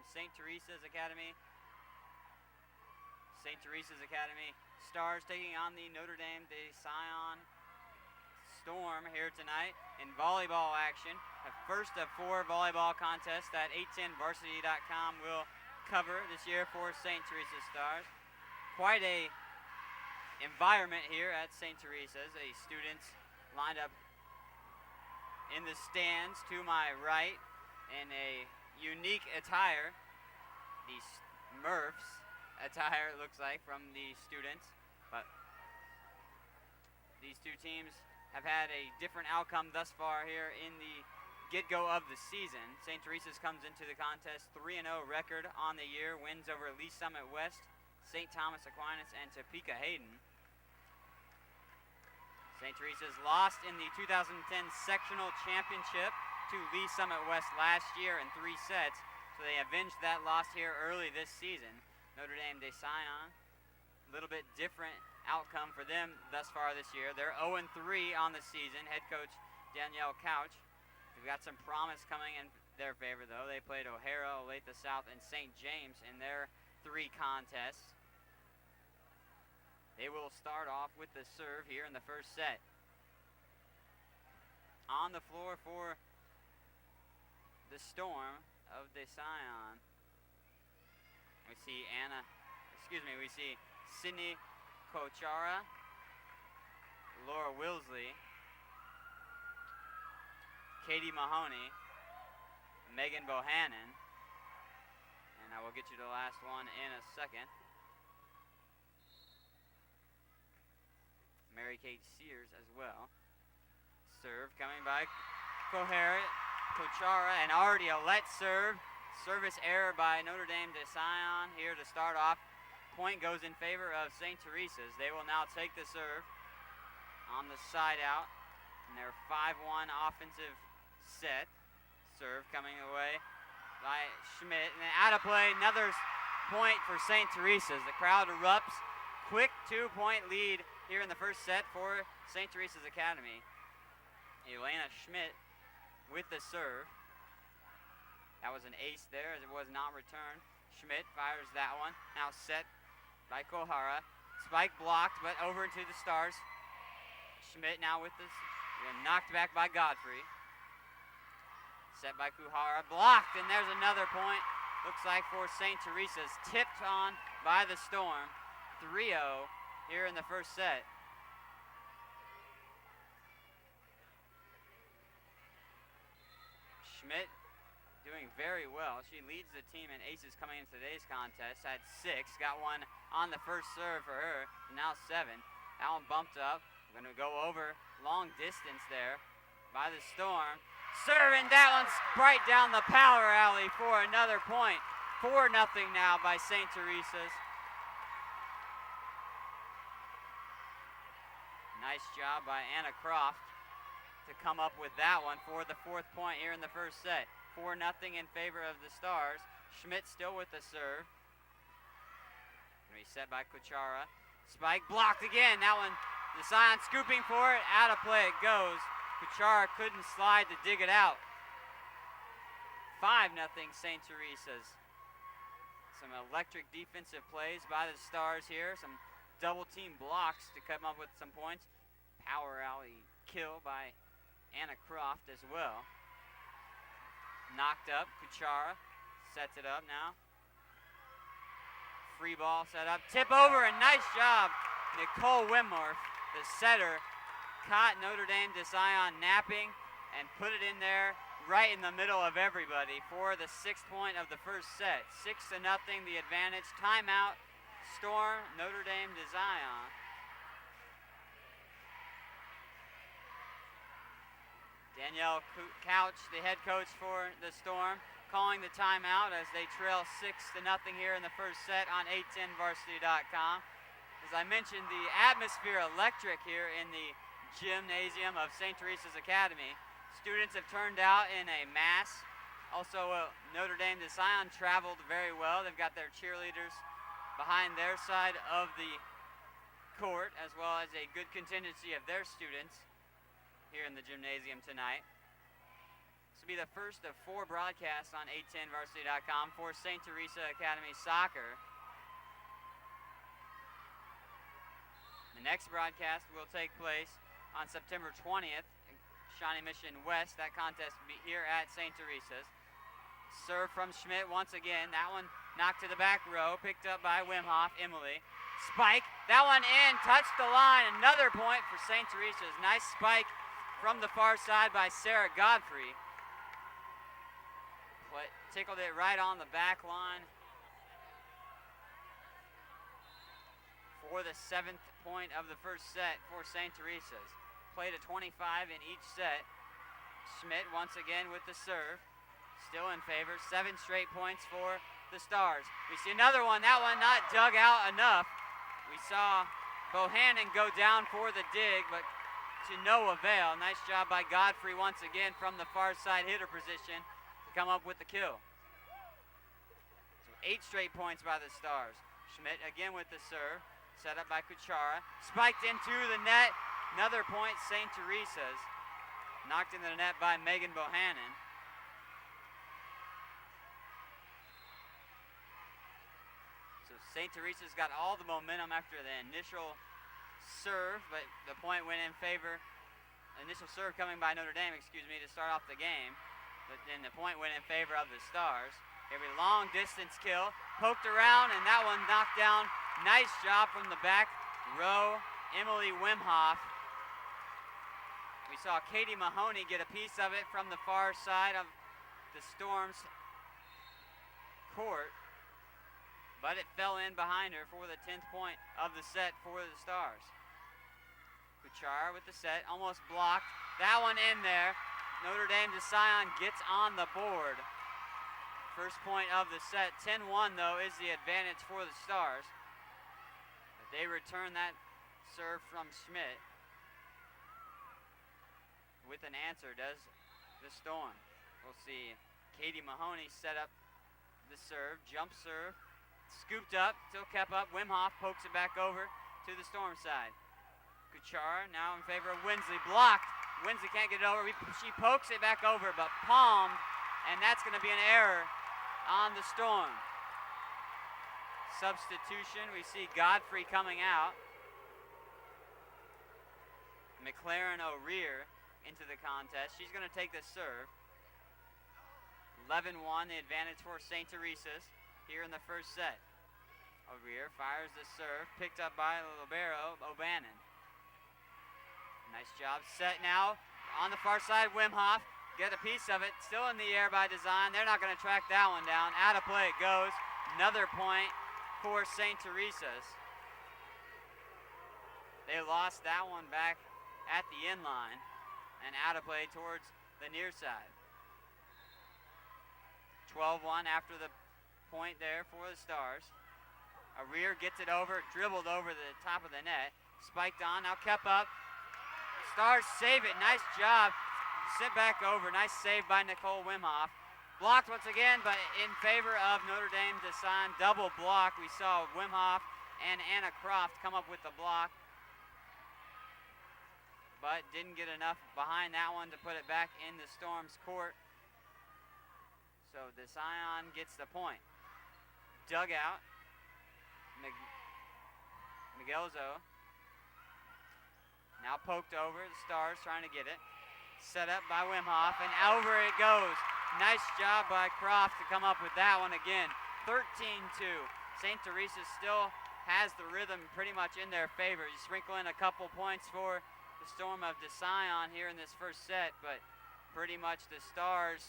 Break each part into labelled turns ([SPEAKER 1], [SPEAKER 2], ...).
[SPEAKER 1] from St. Teresa's Academy. St. Teresa's Academy Stars taking on the Notre Dame de Sion Storm here tonight in volleyball action. The first of 4 volleyball contests that 810varsity.com will cover this year for St. Teresa's Stars. Quite a environment here at St. Teresa's. The students lined up in the stands to my right in a unique attire. The Smurfs attire, it looks like, from the students. But these two teams have had a different outcome thus far here in the get-go of the season. St. Teresa's comes into the contest 3-0 record on the year, wins over Lee Summit West, St. Thomas Aquinas, and Topeka Hayden. St. Teresa's lost in the 2010 sectional championship to Lee Summit West last year in 3 sets, so they avenged that loss here early this season. Notre Dame de Sion, a little bit different outcome for them thus far this year. They're 0-3 on the season. Head coach Danielle Couch. They've got some promise coming in their favor, though. They played O'Hara, Olathe South, and St. James in their 3 contests. They will start off with the serve here in the first set. On the floor for the Storm of de Sion, we see Sydney Kochara, Laura Wilsley, Katie Mahoney, Megan Bohannon, and I will get you to the last one in a second. Mary Kate Sears as well. Serve coming by Kochara, and already a let serve. Service error by Notre Dame de Sion here to start off. Point goes in favor of St. Teresa's. They will now take the serve on the side out in their 5-1 offensive set. Serve coming away by Schmidt. And then out of play, another point for St. Teresa's. The crowd erupts. Quick 2-point lead here in the first set for St. Teresa's Academy. Elena Schmidt with the serve. That was an ace there as it was not returned. Schmidt fires that one. Now set by Kohara. Spike blocked, but over to the Stars. Schmidt now with this. Knocked back by Godfrey. Set by Kuhara. Blocked, and there's another point. Looks like for St. Teresa's. Tipped on by the Storm. 3-0 here in the first set. Schmidt doing very well. She leads the team in aces coming into today's contest. Had 6. Got one on the first serve for her. Now 7. That one bumped up. Going to go over long distance there by the Storm. Serving that one's right down the power alley for another point. 4-0 now by St. Teresa's. Nice job by Anna Croft to come up with that one for the 4th point here in the first set. 4-0 in favor of the Stars. Schmidt still with the serve. Going to be set by Kuchara. Spike blocked again. That one, the Sion scooping for it. Out of play it goes. Kuchara couldn't slide to dig it out. 5-0 St. Teresa's. Some electric defensive plays by the Stars here. Some double team blocks to come up with some points. Power alley kill by Anna Croft as well. Knocked up, Kuchara sets it up now. Free ball set up, tip over, and nice job. Nicole Wimworth, the setter, caught Notre Dame de Sion napping and put it in there right in the middle of everybody for the 6th point of the first set. 6-0, the advantage. Timeout, Storm, Notre Dame de Sion. Danielle Couch, the head coach for the Storm, calling the timeout as they trail 6-0 here in the first set on 810varsity.com. As I mentioned, the atmosphere electric here in the gymnasium of St. Teresa's Academy. Students have turned out in a mass. Also, Notre Dame de Sion traveled very well. They've got their cheerleaders behind their side of the court, as well as a good contingency of their students here in the gymnasium tonight. This will be the first of 4 broadcasts on 810varsity.com for St. Teresa Academy Soccer. The next broadcast will take place on September 20th in Shawnee Mission West. That contest will be here at St. Teresa's. Serve from Schmidt once again. That one knocked to the back row, picked up by Wimhoff, Emily. Spike, that one in, touched the line. Another point for St. Teresa's. Nice spike from the far side by Sarah Godfrey. Tickled it right on the back line for the 7th point of the first set for St. Teresa's. Played a 25 in each set. Schmidt once again with the serve. Still in favor. 7 straight points for the Stars. We see another one. That one not dug out enough. We saw Bohannon go down for the dig, but to no avail. Nice job by Godfrey once again from the far side hitter position to come up with the kill. So 8 straight points by the Stars. Schmidt again with the serve. Set up by Kuchara. Spiked into the net. Another point, St. Teresa's. Knocked into the net by Megan Bohannon. So St. Teresa's got all the momentum after the initial serve, but the point went in favor. Initial serve coming by Notre Dame, to start off the game. But then the point went in favor of the Stars. Here we long distance kill. Poked around, and that one knocked down. Nice job from the back row, Emily Wimhoff. We saw Katie Mahoney get a piece of it from the far side of the Storm's court, but it fell in behind her for the 10th point of the set for the Stars. Kuchar with the set, almost blocked. That one in there. Notre Dame de Sion gets on the board. First point of the set. 10-1, though, is the advantage for the Stars. They return that serve from Schmidt. With an answer, does the Storm. We'll see Katie Mahoney set up the serve. Jump serve. Scooped up, still kept up. Wimhoff pokes it back over to the Storm side. Kuchar now in favor of Winsley. Blocked. Winsley can't get it over. She pokes it back over, but palmed. And that's going to be an error on the Storm. Substitution, we see Godfrey coming out. McLaren O'Rear into the contest. She's going to take this serve. 11-1, the advantage for St. Teresa's here in the first set. O'Rear fires the serve, picked up by libero O'Bannon. Nice job. Set now on the far side. Wimhoff get a piece of it. Still in the air by design. They're not going to track that one down. Out of play it goes. Another point for St. Teresa's. They lost that one back at the end line and out of play towards the near side. 12-1 after the point there for the Stars. O'Rear gets it over, dribbled over the top of the net. Spiked on, now kept up. Stars save it, nice job. Sent back over, nice save by Nicole Wimhoff. Blocked once again, but in favor of Notre Dame de Sion. Double block. We saw Wimhoff and Anna Croft come up with the block, but didn't get enough behind that one to put it back in the Storm's court. So de Sion gets the point. Dugout. Miguelzo. Now poked over. The Stars trying to get it. Set up by Wimhoff, and over it goes. Nice job by Croft to come up with that one again. 13-2. St. Teresa still has the rhythm pretty much in their favor. You sprinkle in a couple points for the Storm of de Sion here in this first set, but pretty much the Stars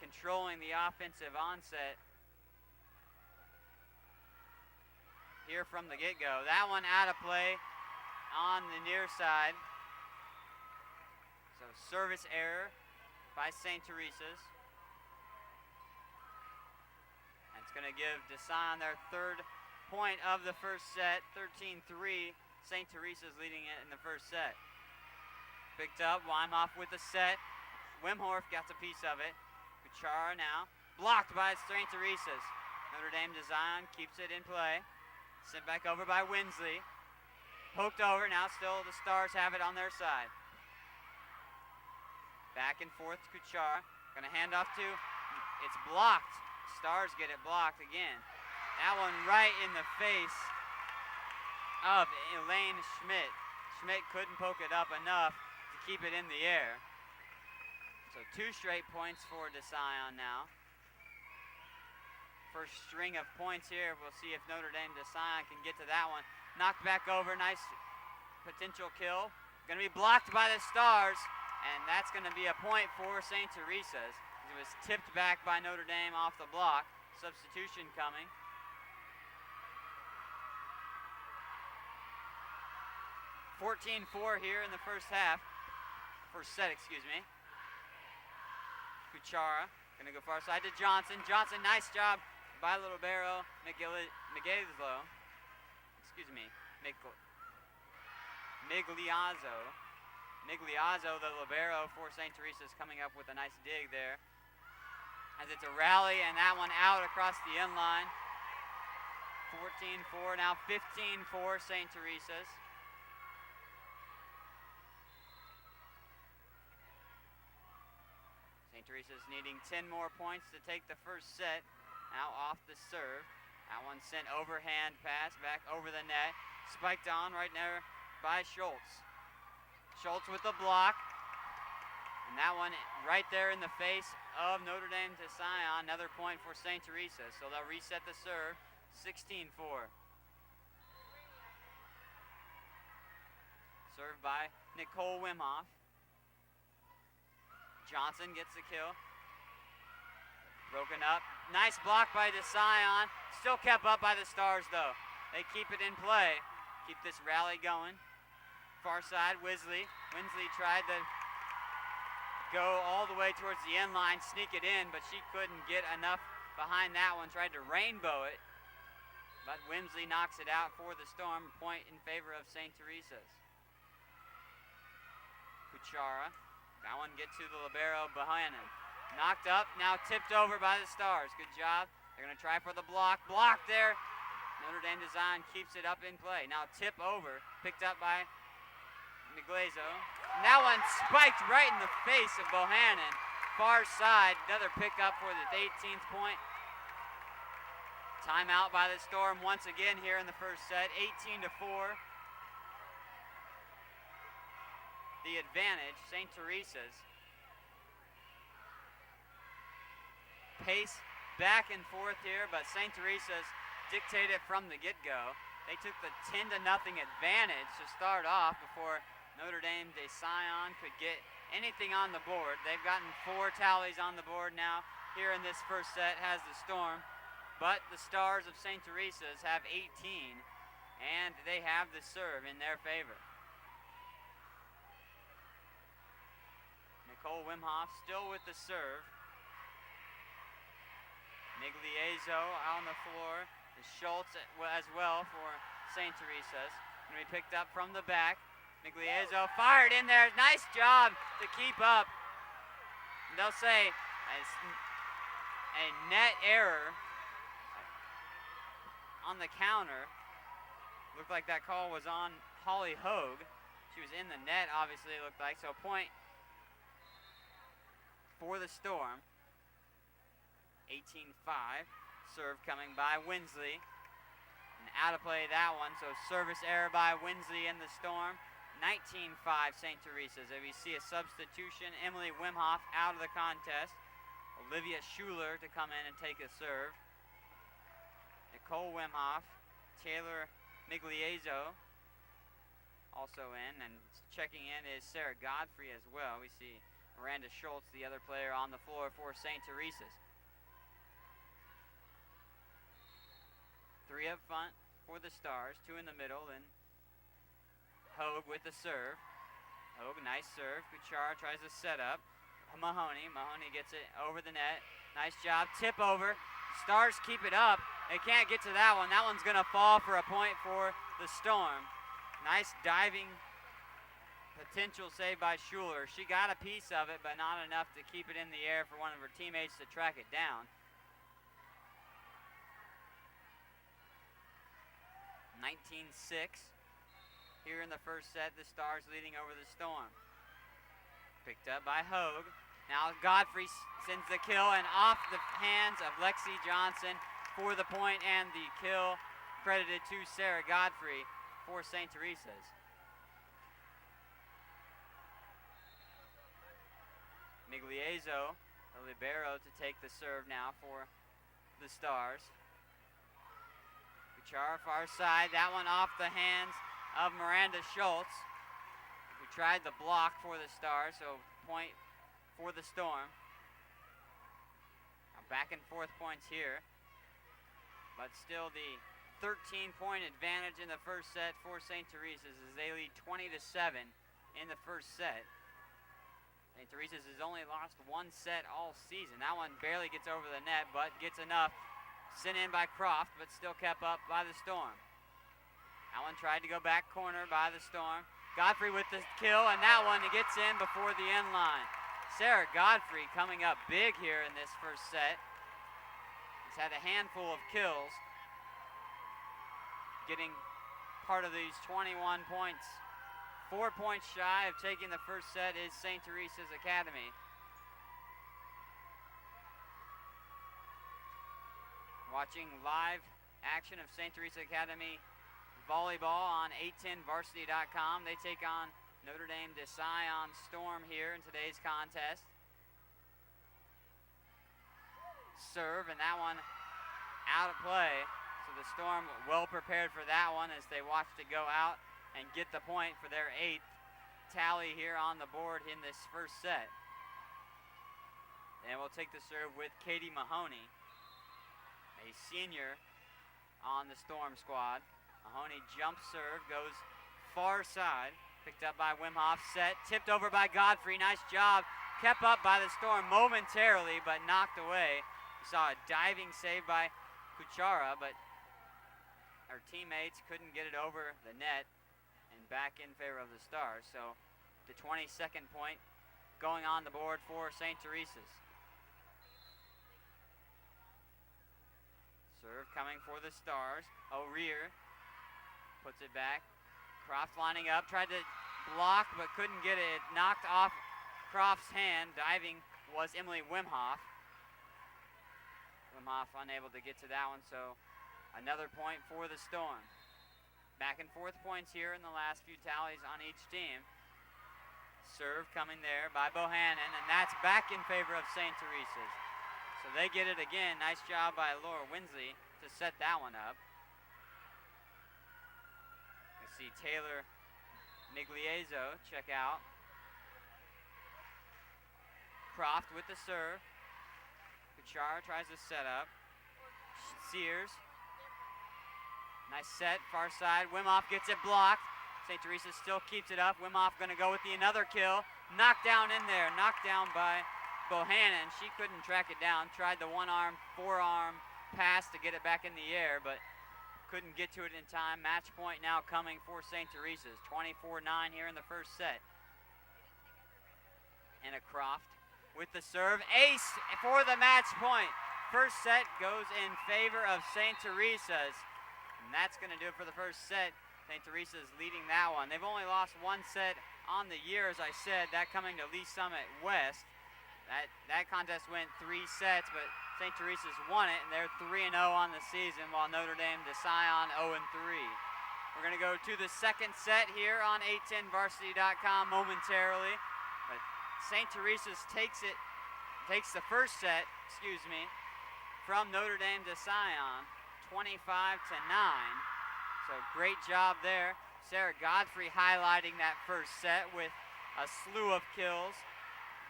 [SPEAKER 1] controlling the offensive onset here from the get-go. That one out of play on the near side. So service error by St. Teresa's. And it's going to give de Sion their 3rd point of the first set. 13-3. St. Teresa's leading it in the first set. Picked up. Wimhoff with the set. Wimhoff got a piece of it. Kuchara now. Blocked by St. Teresa's. Notre Dame de Sion keeps it in play. Sent back over by Winsley. Poked over. Now still the Stars have it on their side. Back and forth, Kuchar. Gonna hand off to, it's blocked. Stars get it blocked again. That one right in the face of Elaine Schmidt. Schmidt couldn't poke it up enough to keep it in the air. So 2 straight points for de Sion now. First string of points here. We'll see if Notre Dame de Sion can get to that one. Knocked back over, nice potential kill. Gonna be blocked by the Stars, and that's gonna be a point for St. Teresa's. It was tipped back by Notre Dame off the block. Substitution coming. (14-4) here in the first half. First set, excuse me. Kuchara gonna go far side to Johnson. Johnson, nice job by Libero Migliazzo. Excuse me, Migliazzo. Migliazzo, the libero for St. Teresa's, coming up with a nice dig there. As it's a rally, and that one out across the end line. 14-4, now 15-4 St. Teresa's. St. Teresa's needing 10 more points to take the first set. Now off the serve. That one sent overhand pass back over the net. Spiked on right there by Schultz. Schultz with the block. And that one right there in the face of Notre Dame de Sion. Another point for St. Teresa. So they'll reset the serve. 16-4. Served by Nicole Wimhoff. Johnson gets the kill. Broken up. Nice block by de Sion. Still kept up by the Stars, though. They keep it in play. Keep this rally going. Far side, Winsley. Winsley tried to go all the way towards the end line, sneak it in, but she couldn't get enough behind that one. Tried to rainbow it, but Winsley knocks it out for the Storm. Point in favor of St. Teresa's. Kuchara. That one gets to the libero behind him. Knocked up, now tipped over by the Stars. Good job. They're going to try for the block. Blocked there. Notre Dame de Sion keeps it up in play. Now tip over, picked up by Migliazzo. And that one spiked right in the face of Bohannon. Far side, another pickup for the 18th point. Timeout by the Storm once again here in the first set. 18-4. The advantage, St. Teresa's. Pace back and forth here, but St. Teresa's dictated from the get-go. They took the 10-0 advantage to start off before Notre Dame de Sion could get anything on the board. They've gotten 4 tallies on the board now here in this first set, has the Storm. But the Stars of St. Teresa's have 18, and they have the serve in their favor. Nicole Wimhoff still with the serve. Migliazzo on the floor. Schultz as well for St. Teresa's. Going to be picked up from the back. Migliazzo fired in there. Nice job to keep up. And they'll say a net error on the counter. Looked like that call was on Holly Hogue. She was in the net, obviously, it looked like. So point for the Storm. 18-5. Serve coming by Winsley. And out of play that one. So service error by Winsley in the Storm. 19-5 St. Teresa's. As we see a substitution. Emily Wimhoff out of the contest. Olivia Schuler to come in and take a serve. Nicole Wimhoff. Taylor Migliazzo also in. And checking in is Sarah Godfrey as well. We see Miranda Schultz, the other player on the floor for St. Teresa's. 3 up front for the Stars, 2 in the middle, and Hogue with the serve. Hogue, nice serve. Kuchar tries to set up. Mahoney gets it over the net. Nice job. Tip over. Stars keep it up. They can't get to that one. That one's going to fall for a point for the Storm. Nice diving potential save by Schuler. She got a piece of it, but not enough to keep it in the air for one of her teammates to track it down. 19-6 here in the first set. The Stars leading over the Storm. Picked up by Hogue. Now Godfrey sends the kill and off the hands of Lexi Johnson for the point and the kill credited to Sarah Godfrey for St. Teresa's. Migliezo, the libero, to take the serve now for the Stars. Kuchar far side, that one off the hands of Miranda Schultz, who tried the block for the Stars, so point for the Storm. Now back and forth points here, but still the 13-point advantage in the first set for St. Teresa's as they lead 20-7 in the first set. St. Teresa's has only lost one set all season. That one barely gets over the net, but gets enough. Sent in by Croft, but still kept up by the Storm. That one tried to go back corner by the Storm. Godfrey with the kill, and that one gets in before the end line. Sarah Godfrey coming up big here in this first set. He's had a handful of kills, getting part of these 21 points. 4 points shy of taking the first set is St. Teresa's Academy. Watching live action of St. Teresa Academy volleyball on 810varsity.com. They take on Notre Dame de Sion Storm here in today's contest. Serve, and that one out of play. So the Storm well prepared for that one as they watched it go out and get the point for their 8th tally here on the board in this first set. And we'll take the serve with Katie Mahoney, a senior on the Storm squad. Mahoney jump serve, goes far side, picked up by Wimhoff, set, tipped over by Godfrey, nice job, kept up by the Storm momentarily, but knocked away. We saw a diving save by Kuchara, but her teammates couldn't get it over the net and back in favor of the Stars. So the 22nd point going on the board for St. Teresa's. Serve coming for the Stars. O'Rear puts it back. Croft lining up, tried to block but couldn't get it. Knocked off Croft's hand. Diving was Emily Wimhoff. Wimhoff unable to get to that one, so another point for the Storm. Back and forth points here in the last few tallies on each team. Serve coming there by Bohannon, and that's back in favor of St. Teresa's. So they get it again. Nice job by Laura Winsley to set that one up. You see Taylor Migliezo check out. Croft with the serve. Kuchar tries to set up. Sears. Nice set, far side. Wimhoff gets it blocked. St. Teresa still keeps it up. Wimhoff going to go with another kill. Knocked down in there. Knocked down by Bohannon. She couldn't track it down. Tried the one-arm, forearm pass to get it back in the air, but couldn't get to it in time. Match point now coming for St. Teresa's. 24-9 here in the first set. And a Croft with the serve. Ace for the match point. First set goes in favor of St. Teresa's. And that's going to do it for the first set. St. Teresa's leading that one. They've only lost one set on the year, as I said, that coming to Lee Summit West. That contest went 3 sets, but St. Teresa's won it, and they're 3-0 on the season, while Notre Dame de Sion 0-3. We're going to go to the second set here on 810varsity.com momentarily. But St. Teresa's takes the first set, from Notre Dame de Sion, 25-9. So great job there. Sarah Godfrey highlighting that first set with a slew of kills.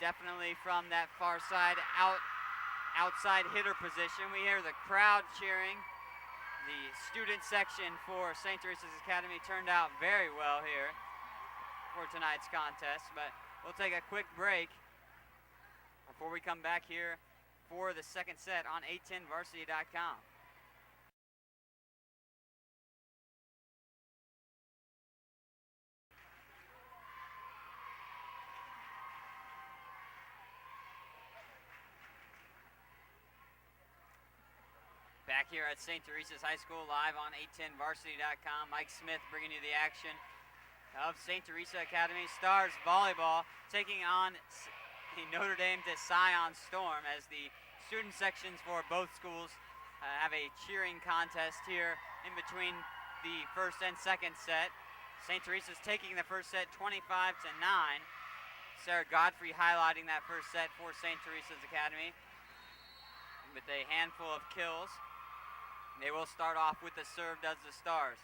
[SPEAKER 1] Definitely from that far side outside hitter position. We hear the crowd cheering. The student section for St. Teresa's Academy turned out very well here for tonight's contest, but we'll take a quick break before we come back here for the second set on 810varsity.com. Back here at St. Teresa's High School live on 810varsity.com. Mike Smith bringing you the action of St. Teresa Academy Stars volleyball taking on the Notre Dame de Sion Storm, as the student sections for both schools have a cheering contest here in between the first and second set. St. Teresa's taking the first set 25-9. Sarah Godfrey highlighting that first set for St. Teresa's Academy with a handful of kills. They will start off with the serve, does the Stars.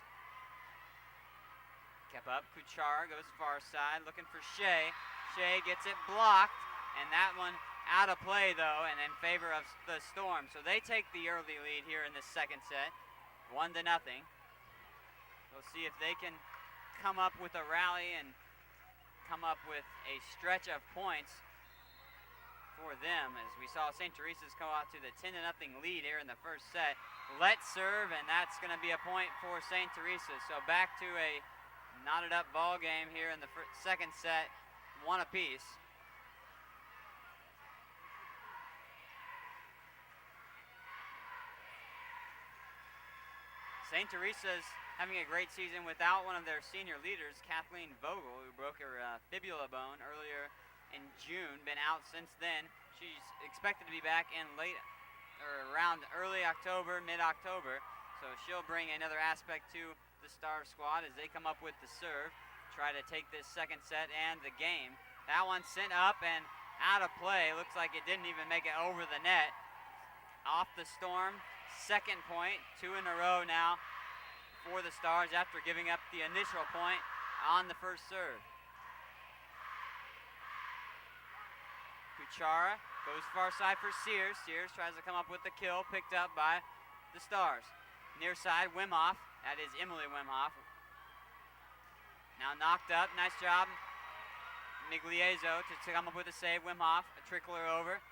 [SPEAKER 1] Kept up, Kuchar goes far side, looking for Shea. Shea gets it blocked, and that one out of play though, and in favor of the Storm. So they take the early lead here in this second set, 1-0. We'll see if they can come up with a rally and come up with a stretch of points for them, as we saw St. Teresa's go out to the 10-0 lead here in the first set. Let's serve, and that's going to be a point for St. Teresa's. So back to a knotted up ball game here in the second set, 1 apiece. St. Teresa's having a great season without one of their senior leaders, Kathleen Vogel, who broke her fibula bone earlier in June, been out since then. She's expected to be back in around early October, mid-October, so she'll bring another aspect to the Star squad as they come up with the serve, try to take this second set and the game. That one sent up and out of play. Looks like it didn't even make it over the net. Off the Storm, second point, 2 in a row now for the Stars after giving up the initial point on the first serve. Kuchara goes far side for Sears. Sears tries to come up with the kill, picked up by the Stars. Near side, Wimhoff. That is Emily Wimhoff. Now knocked up. Nice job, Migliezo, to come up with a save. Wimhoff, a trickler over.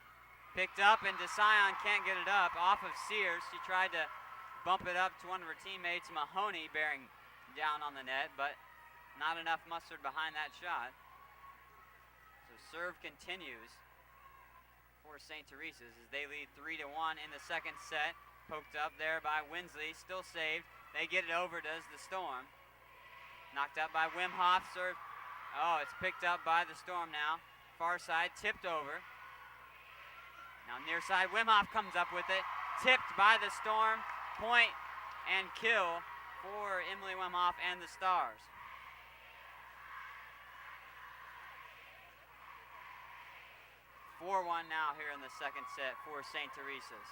[SPEAKER 1] Picked up, and de Sion can't get it up. Off of Sears. She tried to bump it up to one of her teammates, Mahoney, bearing down on the net, but not enough mustard behind that shot. So serve continues for St. Teresa's as they lead 3-1 in the second set. Poked up there by Winsley, still saved. They get it over, does the Storm. Knocked up by Wimhoff, serve. Oh, it's picked up by the Storm now. Far side, tipped over. Now near side, Wimhoff comes up with it. Tipped by the Storm. Point and kill for Emily Wimhoff and the Stars. (4-1) now here in the second set for St. Teresa's.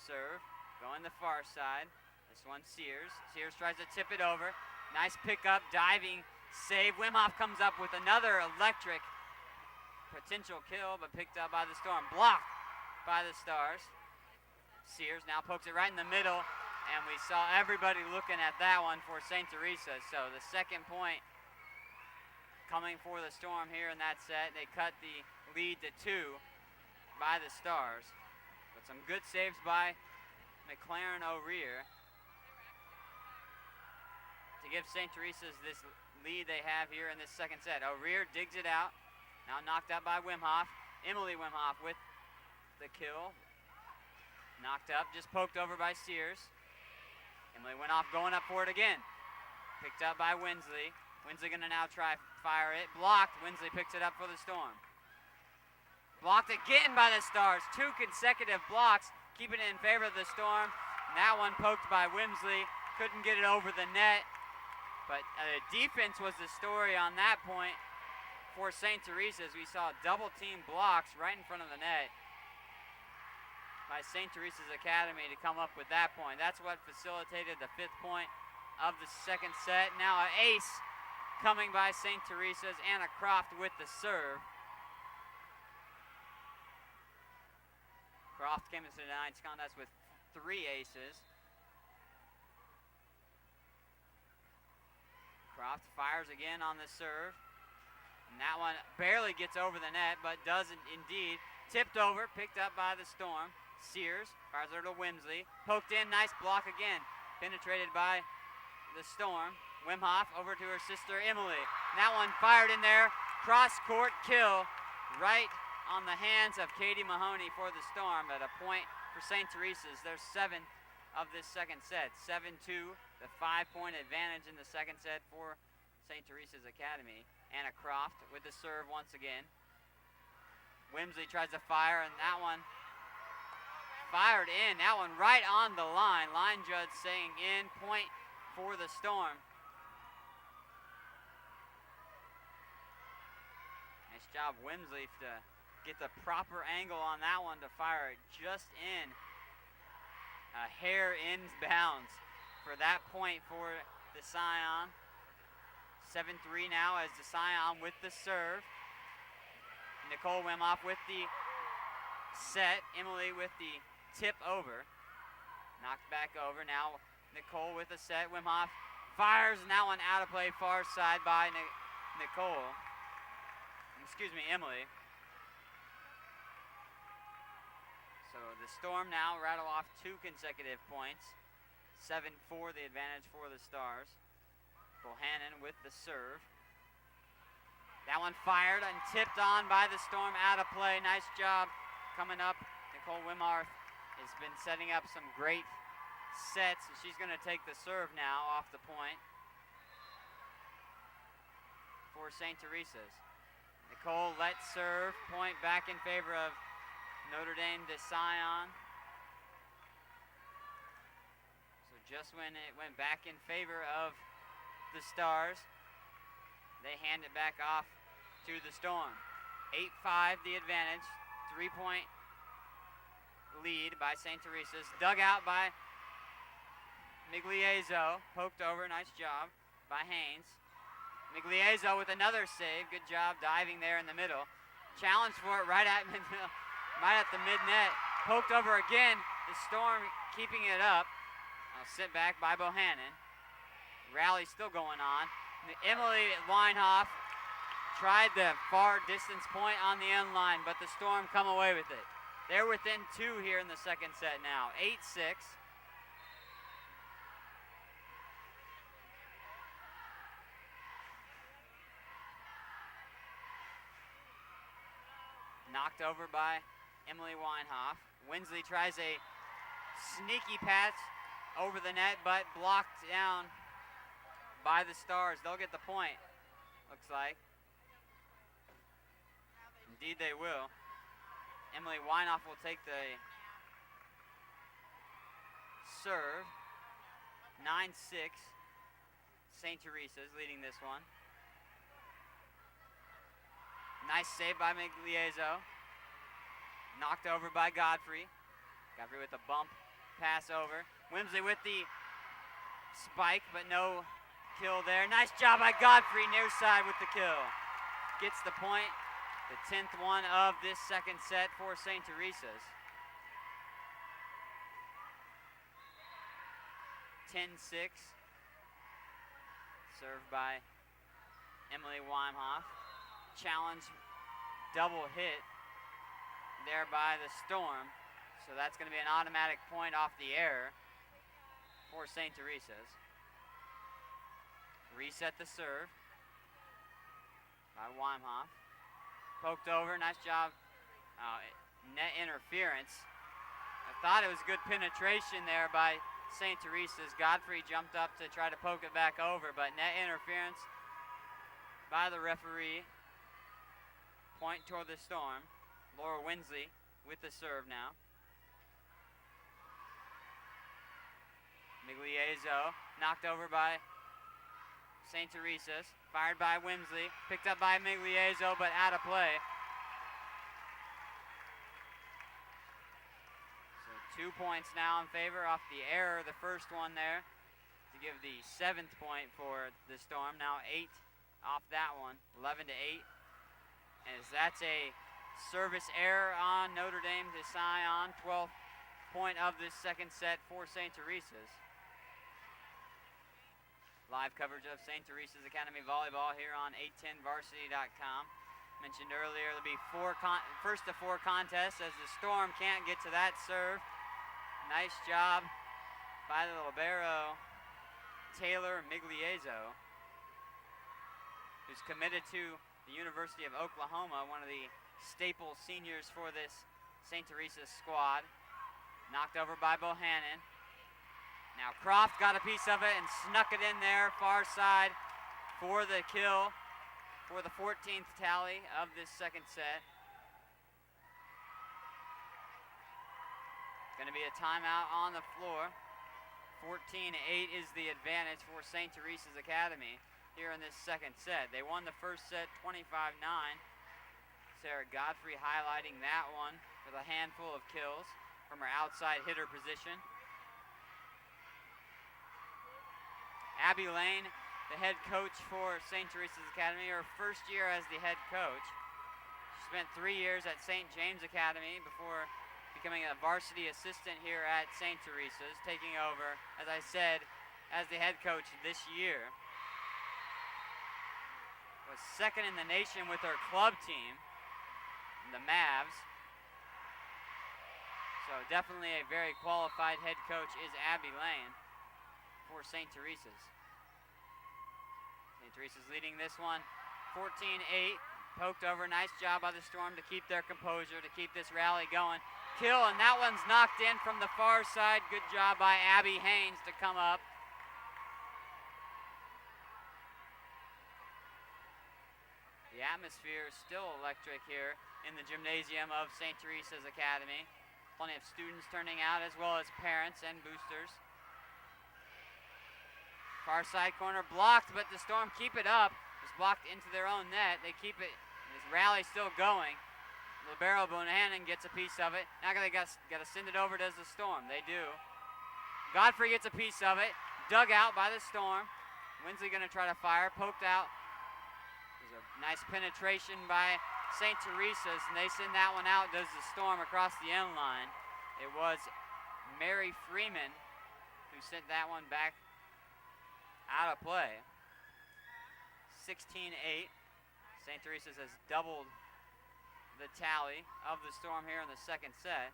[SPEAKER 1] Serve, going the far side. This one Sears. Sears tries to tip it over. Nice pickup, diving save. Wimhoff comes up with another electric potential kill, but picked up by the Storm. Blocked by the Stars. Sears now pokes it right in the middle, and we saw everybody looking at that one for St. Teresa. So the second point coming for the Storm here in that set. They cut the lead to 2 by the Stars. But some good saves by McLaren O'Rear to give St. Teresa's this lead they have here in this second set. O'Rear digs it out. Now knocked out by Wimhoff. Emily Wimhoff with the kill. Knocked up, just poked over by Sears. Emily went off, going up for it again. Picked up by Winsley. Winsley gonna now try fire it. Blocked. Winsley picks it up for the Storm. Blocked again by the Stars. 2 consecutive blocks, keeping it in favor of the Storm. And that one poked by Winsley. Couldn't get it over the net. But defense was the story on that point for St. Teresa's. We saw double team blocks right in front of the net by St. Teresa's Academy to come up with that point. That's what facilitated the 5th point of the second set. Now an ace coming by St. Teresa's. Anna Croft with the serve. Croft came into tonight's contest with 3 aces. Croft fires again on the serve. And that one barely gets over the net, but doesn't indeed. Tipped over, picked up by the Storm. Sears fires her to Winsley. Poked in, nice block again. Penetrated by the Storm. Wimhoff over to her sister Emily. And that one fired in there. Cross-court kill right on the hands of Katie Mahoney for the Storm, at a point for St. Teresa's. Their 7th of this second set. 7-2, the 5-point advantage in the second set for St. Teresa's Academy. Anna Croft with the serve once again. Wimsley tries to fire, and that one fired in. That one right on the line. Line judge saying in, point for the Storm. Nice job, Wimsley, to get the proper angle on that one to fire it just in. A hair inbounds for that point for the Sion. 7-3 now as the Sion with the serve. Nicole Wimoff with the set. Emily with the tip over. Knocked back over. Now Nicole with the set. Wimoff fires, and that one out of play far side by Nicole. Excuse me, Emily. So the Storm now rattle off 2 consecutive points. 7-4 the advantage for the Stars. Bohannon with the serve. That one fired and tipped on by the Storm, out of play. Nice job coming up. Nicole Wimmarth has been setting up some great sets, and she's going to take the serve now off the point for St. Teresa's. Nicole lets serve, point back in favor of Notre Dame de Sion. So just when it went back in favor of the Stars, they hand it back off to the Storm. 8-5 the advantage. 3-point lead by St. Teresa's. Dug out by Migliezzo. Poked over. Nice job by Haynes. Migliezzo with another save. Good job diving there in the middle. Challenge for it right at the mid-net. Poked over again. The Storm keeping it up. I'll sit back by Bohannon. Rally still going on. Emily Weinhoff tried the far distance point on the end line, but the Storm come away with it. They're within 2 here in the second set now. 8-6. Knocked over by Emily Weinhoff. Winsley tries a sneaky pass over the net, but blocked down by the Stars. They'll get the point, looks like. Indeed they will. Emily Weinhoff will take the serve. 9-6. St. Teresa's leading this one. Nice save by Migliezzo. Knocked over by Godfrey. Godfrey with a bump pass over. Wimsley with the spike, but no kill there. Nice job by Godfrey, near side with the kill. Gets the point. The 10th one of this second set for St. Teresa's. 10-6. Served by Emily Weinhoff. Challenge double hit there by the Storm. So that's going to be an automatic point off the error for St. Teresa's. Reset the serve by Weinhoff. Poked over, nice job. Net interference. I thought it was good penetration there by St. Teresa's. Godfrey jumped up to try to poke it back over, but net interference by the referee. Point toward the Storm. Laura Winsley with the serve now. Migliezzo knocked over by St. Teresa's. Fired by Wimsley. Picked up by Migliezzo, but out of play. So 2 points now in favor off the error, the first one there, to give the 7th point for the Storm. Now 8 off that one. 11-8. As that's a service error on Notre Dame de Sion. 12th point of this second set for St. Teresa's. Live coverage of St. Teresa's Academy Volleyball here on 810varsity.com. Mentioned earlier there'll be first to four contests as the Storm can't get to that serve. Nice job by the libero Taylor Migliezzo, who's committed to the University of Oklahoma, one of the staple seniors for this St. Teresa's squad. Knocked over by Bohannon. Now Croft got a piece of it and snuck it in there, far side for the kill for the 14th tally of this second set. It's going to be a timeout on the floor. 14-8 is the advantage for St. Teresa's Academy here in this second set. They won the first set 25-9. Sarah Godfrey highlighting that one with a handful of kills from her outside hitter position. Abby Lane, the head coach for St. Teresa's Academy, her first year as the head coach. She spent 3 years at St. James Academy before becoming a varsity assistant here at St. Teresa's, taking over, as I said, as the head coach this year. Was second in the nation with her club team, the Mavs. So definitely a very qualified head coach is Abby Lane for St. Teresa's. St. Teresa's leading this one 14-8. Poked over. Nice job by the Storm to keep their composure, to keep this rally going. Kill, and that one's knocked in from the far side. Good job by Abby Haynes to come up. The atmosphere is still electric here in the gymnasium of St. Teresa's Academy. Plenty of students turning out, as well as parents and boosters. Far side corner blocked, but the Storm keep it up. It's blocked into their own net. They keep it. This rally still going. Libero Bohannon gets a piece of it. Now they got to send it over to the Storm. They do. Godfrey gets a piece of it. Dug out by the Storm. Winsley going to try to fire. Poked out. There's a nice penetration by St. Teresa's, and they send that one out. Does the Storm across the end line. It was Mary Freeman who sent that one back out of play. 16-8. St. Teresa's has doubled the tally of the Storm here in the second set.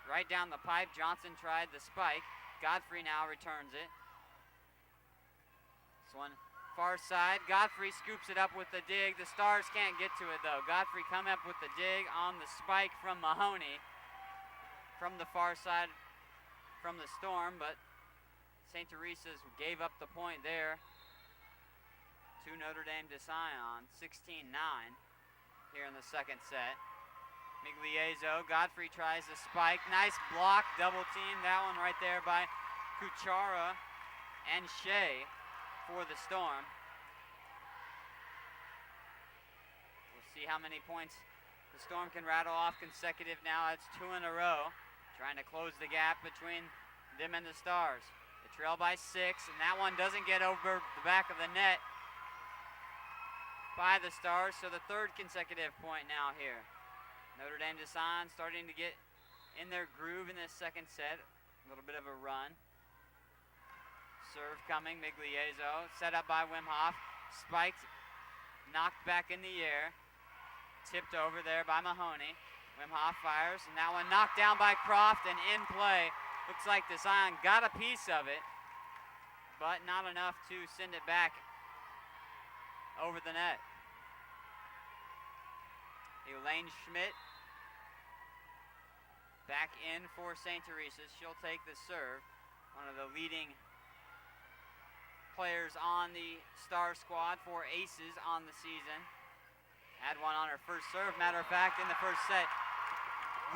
[SPEAKER 1] Right down the pipe, Johnson tried the spike. Godfrey now returns it. This one far side. Godfrey scoops it up with the dig. The Stars can't get to it though. Godfrey come up with the dig on the spike from Mahoney from the far side from the Storm, but St. Teresa's gave up the point there to Notre Dame de Sion. 16-9 here in the second set. Migliezzo, Godfrey tries the spike. Nice block, double team. That one right there by Kuchara and Shea for the Storm. We'll see how many points the Storm can rattle off consecutive now. It's 2 in a row. Trying to close the gap between them and the Stars. They trail by 6, and that one doesn't get over the back of the net by the Stars, so the third consecutive point now here. Notre Dame de Sion starting to get in their groove in this second set. A little bit of a run. Serve coming, Migliezzo, set up by Wimhoff. Spiked, knocked back in the air. Tipped over there by Mahoney. Wimhoff fires, and that one knocked down by Croft and in play. Looks like de Sion got a piece of it, but not enough to send it back over the net. Elaine Schmidt back in for St. Teresa's. She'll take the serve. One of the leading players on the Star squad for Aces on the season. Had one on her first serve, matter of fact, in the first set.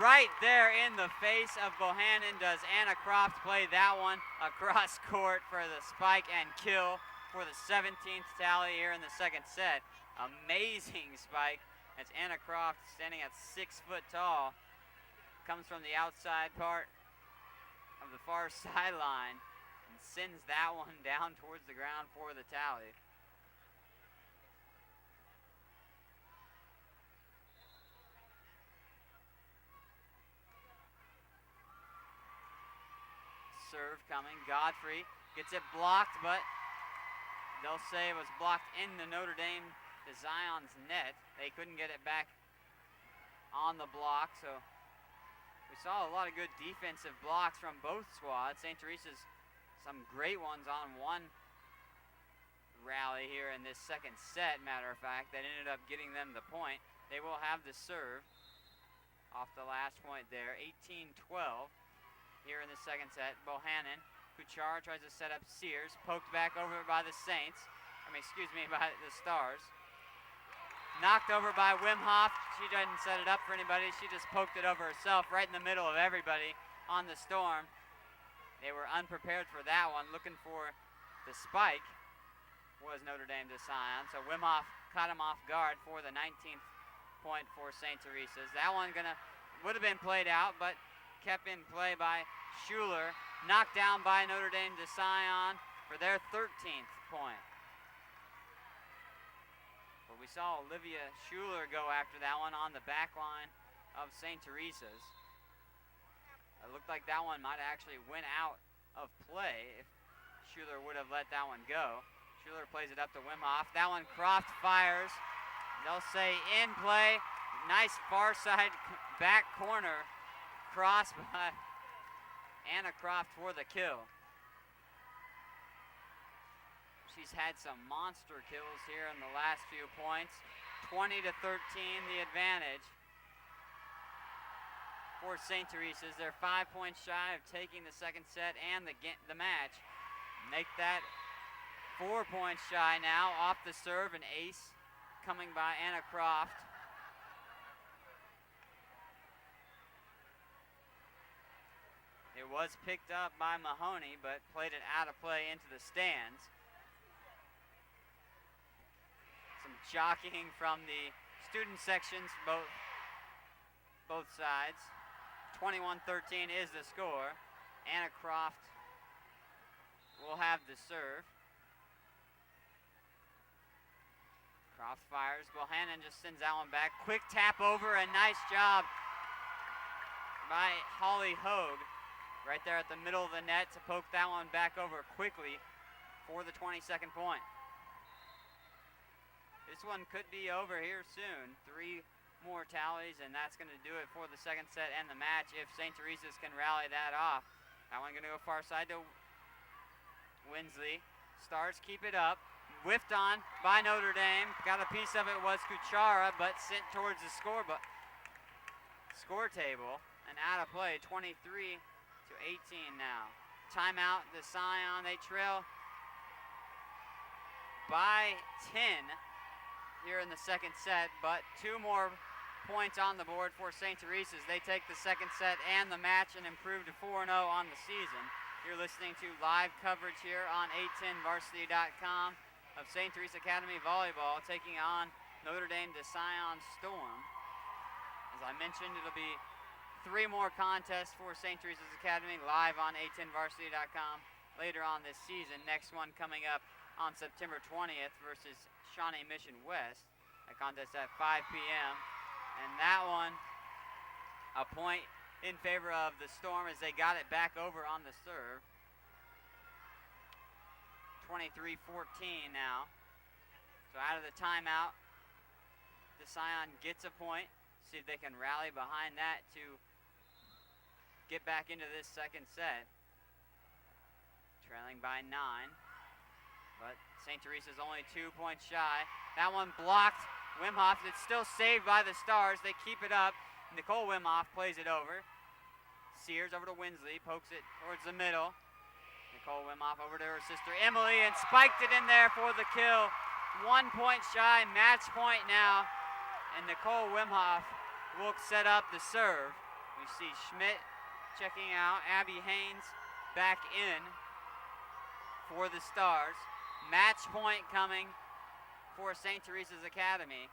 [SPEAKER 1] Right there in the face of Bohannon does Anna Croft play that one across court for the spike and kill for the 17th tally here in the second set. Amazing spike. That's Anna Croft standing at 6 foot tall. Comes from the outside part of the far sideline and sends that one down towards the ground for the tally. Serve coming. Godfrey gets it blocked, but they'll say it was blocked in the Notre Dame de Sion's net. They couldn't get it back on the block, so we saw a lot of good defensive blocks from both squads. St. Teresa's some great ones on one rally here in this second set, matter of fact, that ended up getting them the point. They will have the serve off the last point there. 18-12 here in the second set. Bohannon, Kuchar tries to set up Sears, poked back over by the Saints. By the Stars. knocked over by Wimhoff. She didn't set it up for anybody. She just poked it over herself right in the middle of everybody on the Storm. They were unprepared for that one. Looking for the spike was Notre Dame de Sion. So Wimhoff caught him off guard for the 19th point for St. Teresa's. That one would have been played out, but kept in play by Schuler. Knocked down by Notre Dame de Sion for their 13th point. But we saw Olivia Schuler go after that one on the back line of St. Teresa's. It looked like that one might have actually went out of play if Schuler would have let that one go. Schuler plays it up to Wimhoff. That one Croft fires. They'll say in play. Nice far side back corner cross by Anna Croft for the kill. She's had some monster kills here in the last few points. 20-13 the advantage for St. Teresa's. They're 5 points shy of taking the second set and the match. Make that 4 points shy now. Off the serve, an ace coming by Anna Croft. It was picked up by Mahoney, but played it out of play into the stands. Some jockeying from the student sections, both sides. 21-13 is the score. Anna Croft will have the serve. Croft fires. Bohannon just sends that one back. Quick tap over, a nice job by Holly Hogue right there at the middle of the net to poke that one back over quickly for the 22nd point. This one could be over here soon. 3 more tallies, and that's going to do it for the second set and the match if St. Teresa's can rally that off. That one going to go far side to Winsley. Stars keep it up. Whiffed on by Notre Dame. Got a piece of it was Kuchara, but sent towards the score table and out of play. 23-18 now. Timeout, the Sion. They trail by 10 here in the second set, but 2 more points on the board for St. Teresa's. They take the second set and the match and improve to 4-0 on the season. You're listening to live coverage here on 810varsity.com of St. Teresa Academy Volleyball taking on Notre Dame de Sion Storm. As I mentioned, it'll be 3 more contests for St. Teresa's Academy live on 810varsity.com later on this season. Next one coming up on September 20th versus Shawnee Mission West. A contest at 5 p.m. And that one, a point in favor of the Storm as they got it back over on the serve. 23-14 now. So out of the timeout, the Sion gets a point. See if they can rally behind that to get back into this second set. Trailing by 9. But St. Teresa's only 2 points shy. That one blocked. Wimhoff, it's still saved by the Stars. They keep it up. Nicole Wimhoff plays it over. Sears over to Winsley, pokes it towards the middle. Nicole Wimhoff over to her sister Emily and spiked it in there for the kill. 1 point shy, match point now. And Nicole Wimhoff will set up the serve. We see Schmidt checking out. Abby Haynes back in for the Stars. Match point coming for St. Teresa's Academy.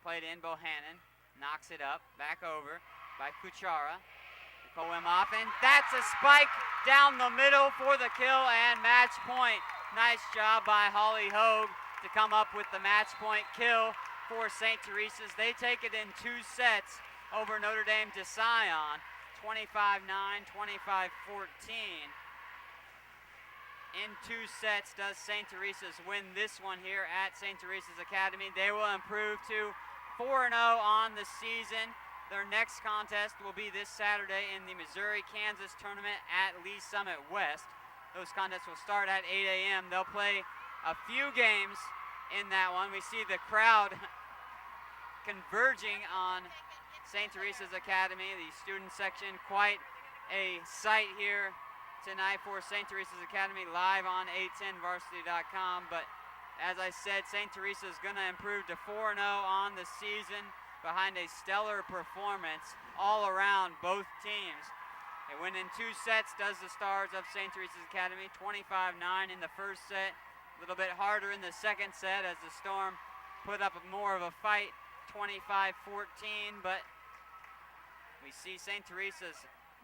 [SPEAKER 1] Played in Bohannon. Knocks it up. Back over by Kuchara. Nicole Wimhoff. And that's a spike down the middle for the kill and match point. Nice job by Holly Hogue to come up with the match point kill for St. Teresa's. They take it in 2 sets over Notre Dame de Sion. 25-9, 25-14. In 2 sets does St. Teresa's win this one here at St. Teresa's Academy. They will improve to 4-0 on the season. Their next contest will be this Saturday in the Missouri-Kansas tournament at Lee Summit West. Those contests will start at 8 a.m. They'll play a few games in that one. We see the crowd converging on St. Teresa's Academy, the student section. Quite a sight here tonight for St. Teresa's Academy live on 810varsity.com, but As I said, St. Teresa is going to improve to 4-0 on the season behind a stellar performance all around both teams. They win in 2 sets, does the Stars of St. Teresa's Academy, 25-9 in the first set. A little bit harder in the second set as the Storm put up more of a fight, 25-14, but we see St. Teresa's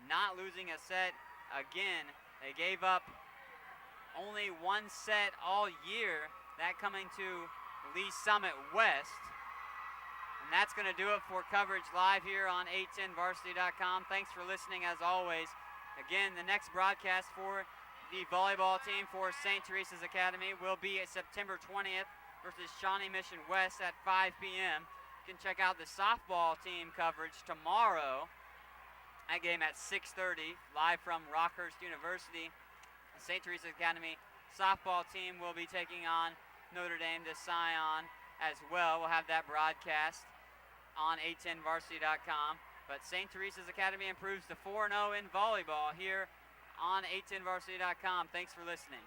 [SPEAKER 1] not losing a set again. They gave up only 1 set all year, that coming to Lee Summit West. And that's going to do it for coverage live here on 810varsity.com. Thanks for listening as always. Again, the next broadcast for the volleyball team for St. Teresa's Academy will be at September 20th versus Shawnee Mission West at 5 p.m. You can check out the softball team coverage tomorrow. That game at 6:30, live from Rockhurst University. The St. Teresa's Academy softball team will be taking on Notre Dame de Sion as well. We'll have that broadcast on 810varsity.com. But St. Teresa's Academy improves to 4-0 in volleyball here on 810varsity.com. Thanks for listening.